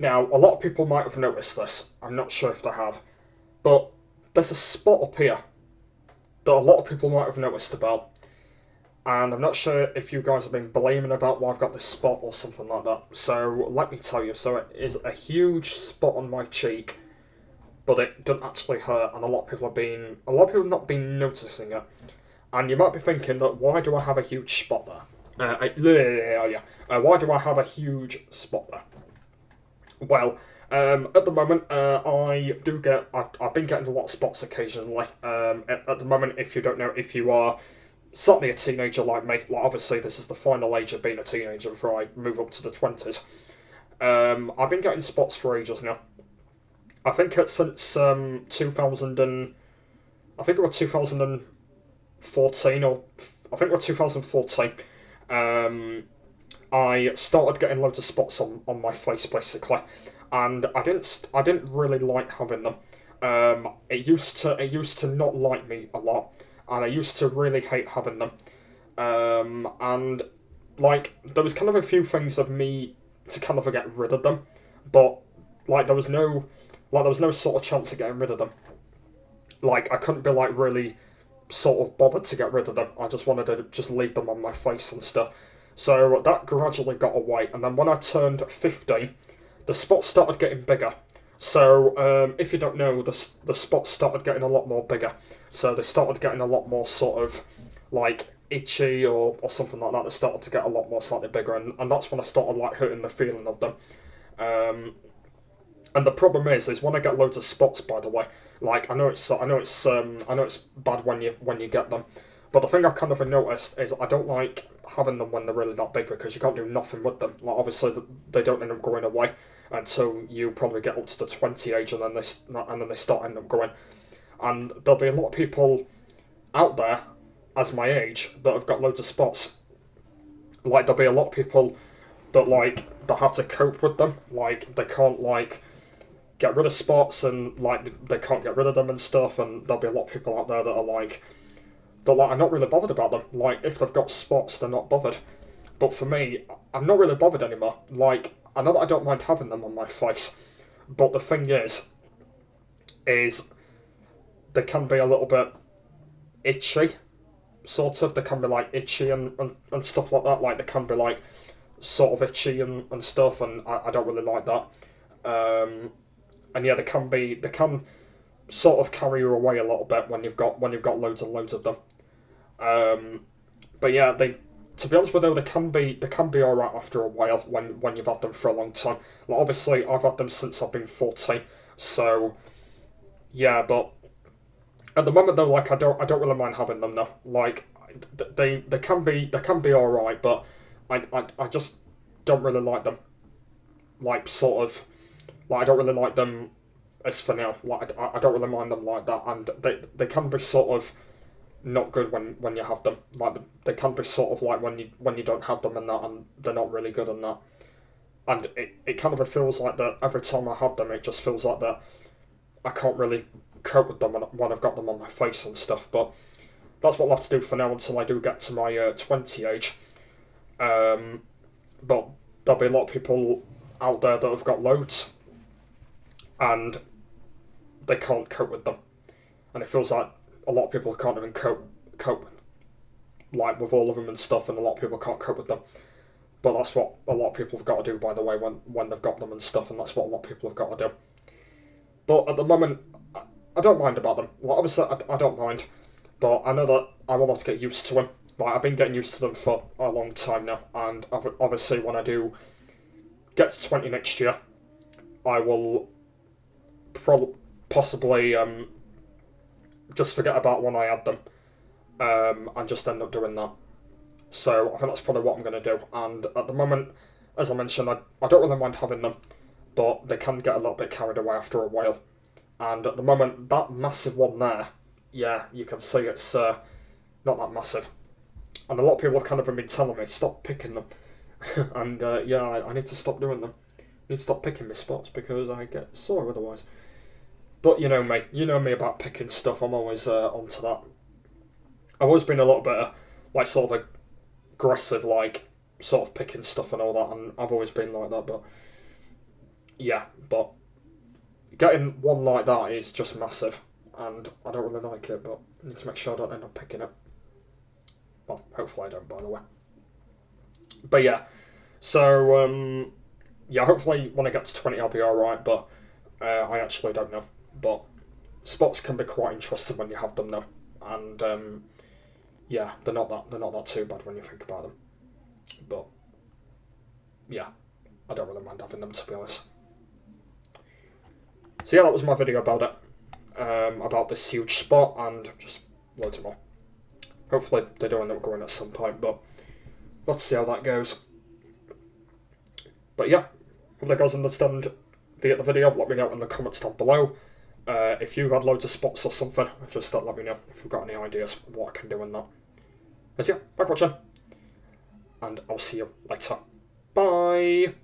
Now, a lot of people might have noticed this. I'm not sure if they have. But there's a spot up here that a lot of people might have noticed about. And I'm not sure if you guys have been blaming about why I've got this spot or something like that. So let me tell you. So it is a huge spot on my cheek, but it doesn't actually hurt, and a lot of people have not been noticing it. And you might be thinking that why do I have a huge spot there? Why do I have a huge spot there? Well, at the moment, I've been getting a lot of spots occasionally. At the moment, if you don't know, if you are certainly a teenager like me, like obviously this is the final age of being a teenager before I move up to the 20s. I've been getting spots for ages now. I think it's since 2000 and I think it was 2014 or I think it was 2014. Um, I started getting loads of spots on my face basically, and I didn't really like having them. It used to not like me a lot, and I used to really hate having them. And like there was kind of a few things of me to kind of get rid of them, but like there was no sort of chance of getting rid of them. Like I couldn't be like really sort of bothered to get rid of them. I just wanted to just leave them on my face and stuff. So that gradually got away, and then when I turned 15, the spots started getting bigger. So if you don't know, the spots started getting a lot more bigger. So they started getting a lot more sort of like itchy or something like that. They started to get a lot more slightly bigger, and that's when I started like hurting the feeling of them. Um, and the problem is when I get loads of spots. By the way, like I know it's bad when you get them, but the thing I've kind of noticed is I don't like having them when they're really that big because you can't do nothing with them. Like obviously they don't end up going away until you probably get up to the 20 age, and then they start end up going. And there'll be a lot of people out there as my age that have got loads of spots. Like there'll be a lot of people that have to cope with them. Like they can't like get rid of spots, and like they can't get rid of them and stuff. And there'll be a lot of people out there that are like I'm not really bothered about them. Like if they've got spots, they're not bothered. But for me, I'm not really bothered anymore. Like I know that I don't mind having them on my face, but the thing is they can be a little bit itchy. Sort of, they can be like itchy and stuff like that. Like they can be like sort of itchy and stuff, and I don't really like that. Um, and yeah, they can sort of carry you away a little bit when you've got loads and loads of them. Um, but yeah, they to be honest with you, they can be alright after a while when you've had them for a long time. Like obviously, I've had them since I've been 14, so yeah. But at the moment though, like I don't really mind having them now. Like they can be alright, but I just don't really like them. Like sort of like I don't really like them as for now. Like I don't really mind them like that, and they can be sort of not good when you have them. Like they can be sort of like when you don't have them and that, and they're not really good and that. And it kind of feels like that every time I have them, it just feels like that I can't really cope with them when I've got them on my face and stuff. But that's what I'll have to do for now until I do get to my 20 age. Um, but there'll be a lot of people out there that have got loads and they can't cope with them. And it feels like a lot of people can't even cope like with all of them and stuff, and a lot of people can't cope with them. But that's what a lot of people have got to do, by the way, when they've got them and stuff, and that's what a lot of people have got to do. But at the moment, I don't mind about them. Like obviously, I don't mind, but I know that I will have to get used to them. Like I've been getting used to them for a long time now, and obviously when I do get to 20 next year, I will possibly just forget about when I had them, and just end up doing that. So I think that's probably what I'm going to do. And at the moment, as I mentioned, I don't really mind having them, but they can get a little bit carried away after a while. And at the moment, that massive one there, yeah, you can see it's not that massive. And a lot of people have kind of been telling me, stop picking them. And yeah, I need to stop doing them. I need to stop picking my spots because I get sore otherwise. But you know me about picking stuff. I'm always onto that. I've always been a little bit like sort of aggressive, like sort of picking stuff and all that, and I've always been like that. But yeah, but getting one like that is just massive, and I don't really like it, but I need to make sure I don't end up picking it. Well, hopefully I don't, by the way. But yeah, so, yeah, hopefully when I get to 20 I'll be alright, but I actually don't know. But spots can be quite interesting when you have them though, and yeah, they're not that too bad when you think about them. But yeah, I don't really mind having them, to be honest. So yeah, that was my video about it, about this huge spot and just loads more. Hopefully they do end up going at some point, but let's see how that goes. But yeah, hope you guys understand the video. Let me know in the comments down below. If you had loads of spots or something, just let me know if you've got any ideas what I can do in that. But yeah, thanks for watching, and I'll see you later. Bye!